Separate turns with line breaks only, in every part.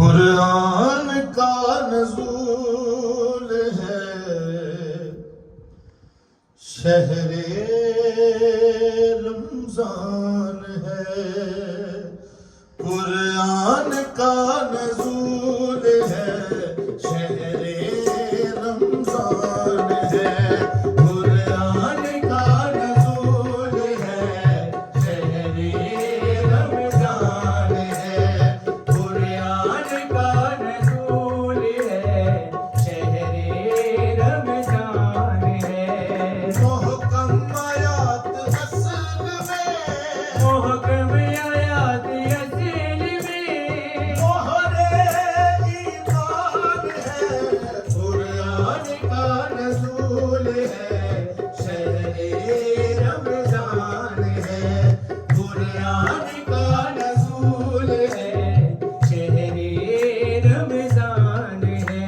कुरान का नज़ूल है शहरे रमजान है। कुरान का नज़ूल है शहरे रमजान है। कुरान का नज़ूल है शहरे रमजान है। कुरान का नज़ूल है शहरे रमजान है। मोहकम आयात असल में, मोहकम आयात असल में मोहरे ईमान है। कुरान का नज़ूल है शहरे रमजान है। कुरान का नज़ूल है शहरे रमजान है।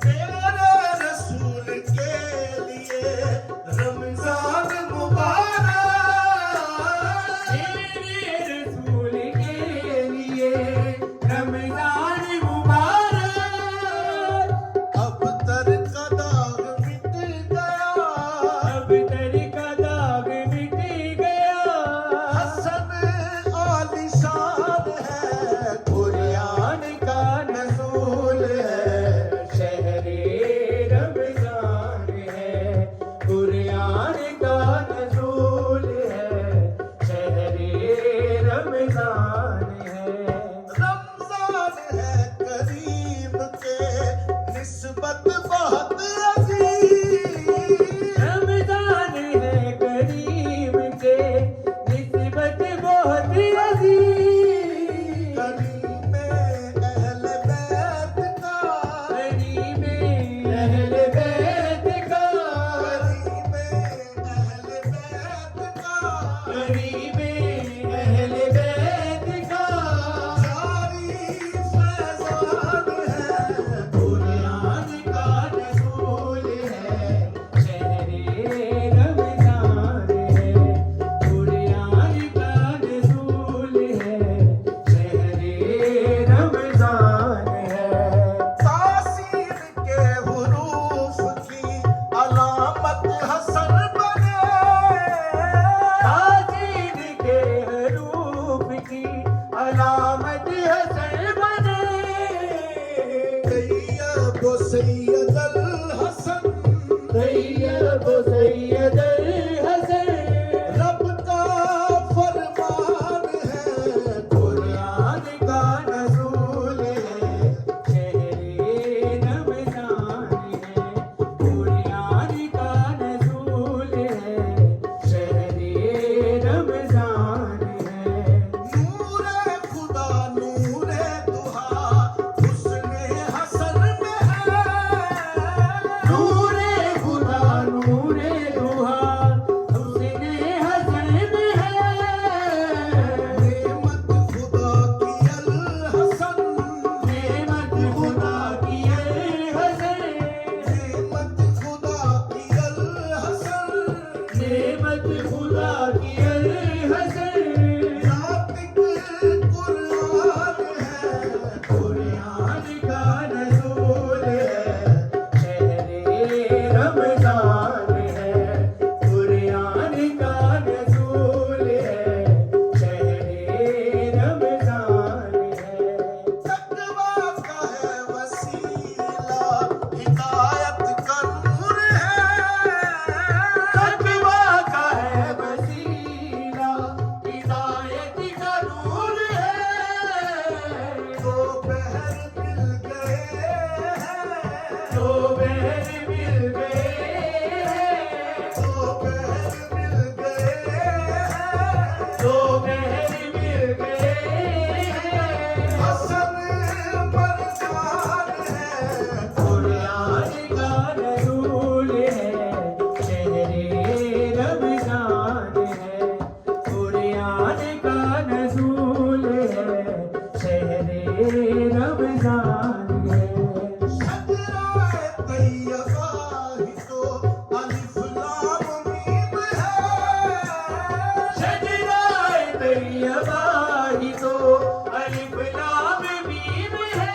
मेरे रसूल के लिए रमजान मुबारक। मेरे रसूल के लिए रमजान मुबारक। अब तर का दाग मिट गया, अब तर का दाग मिट गया। हसन आलिशान है। कुरान का नज़ूल है शहरे रमजान है। कुरान का नज़ूल है शहरे रमजान है। रमजान है करीम के निस्बत बहुत अजीम। रमजान है करीम के निस्बत बहुत अजीम। करीम अहले बैत का, करीम अहले बैत का, करीम अहले बैत का, करीम अहले बैत का जारी फैज़ान है। कुरान का नज़ूल है शहरे रमजान है। कुरान का नज़ूल है शहरे रमजान है। तासीर के हुरूफ की अलामत हसन बने। तासीर के हुरूफ की अलामत हसन बने। तैयब सैयदल हसन, तैयब सैयदल हसन रब का फरमान है। कुरान का नज़ूल है शहरे रमजान है। कुरान का नज़ूल है शहरे रमजान है। नूरे खुदा नूरे दुहा हुस्ने हसन में है। नूरे खुदा नूरे दुहा हुस्ने हसन में है। नेमत खुदा की अल हसन, नेमत खुदा की अल हसन, नेमत खुदा की अल हसन, नेमत खुदा की अल हसन। नातिक कुरान है। कुरान का नज़ूल है शहरे रमजान है। कुरान का नज़ूल है शहरे रमजान है। तक़वा का है वसीला हिदायत का नूर है। तक़वा का है वसीला हिदायत का नूर है। दो बहर मिल गए हैं, दो बहर मिल गए हैं, दो बहर मिल गए हैं, दो बहर मिल गए हैं। हसन मरजान है। कुरान का नज़ूल है शहरे रमजान है। कुरान का नज़ूल है शहरे रमजान है। शजराए तैयबा ही तो अलिफ लाम मीम है। शजराए तैयबा ही तो अलिफ लाम मीम है।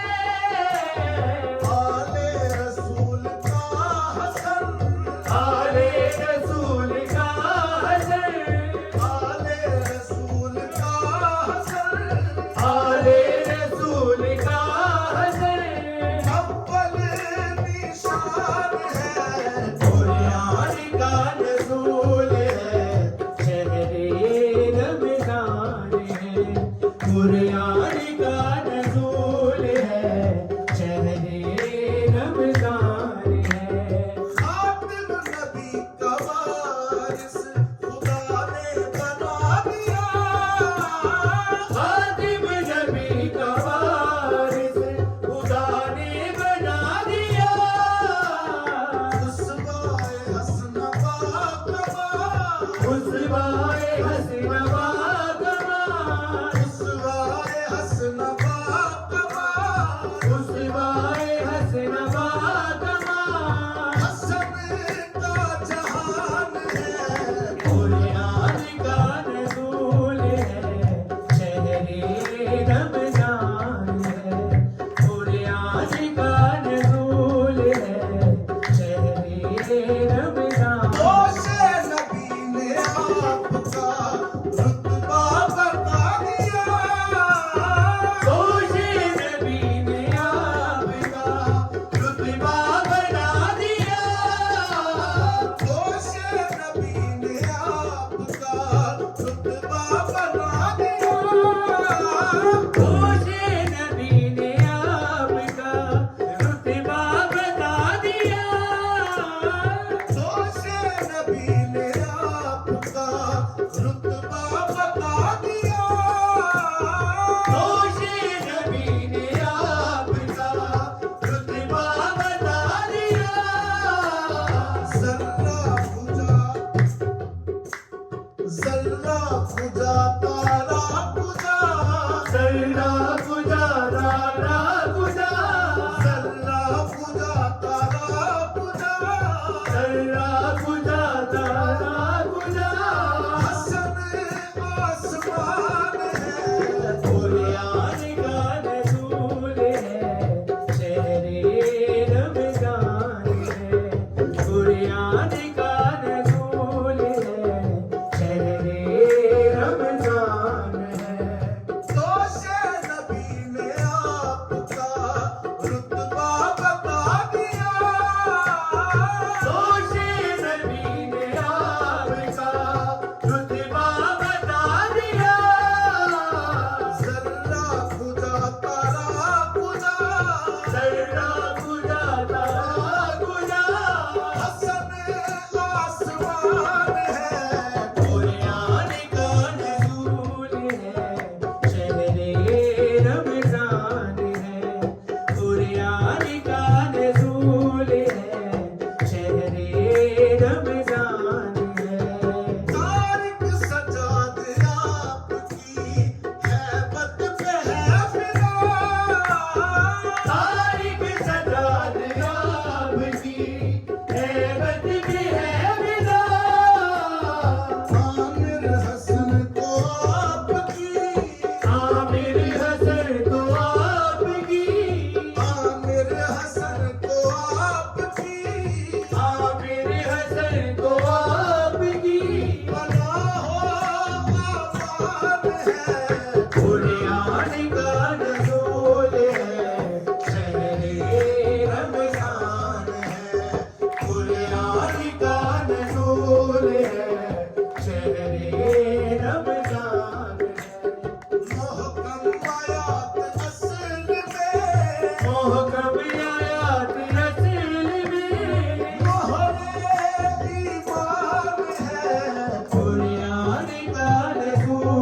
रसूल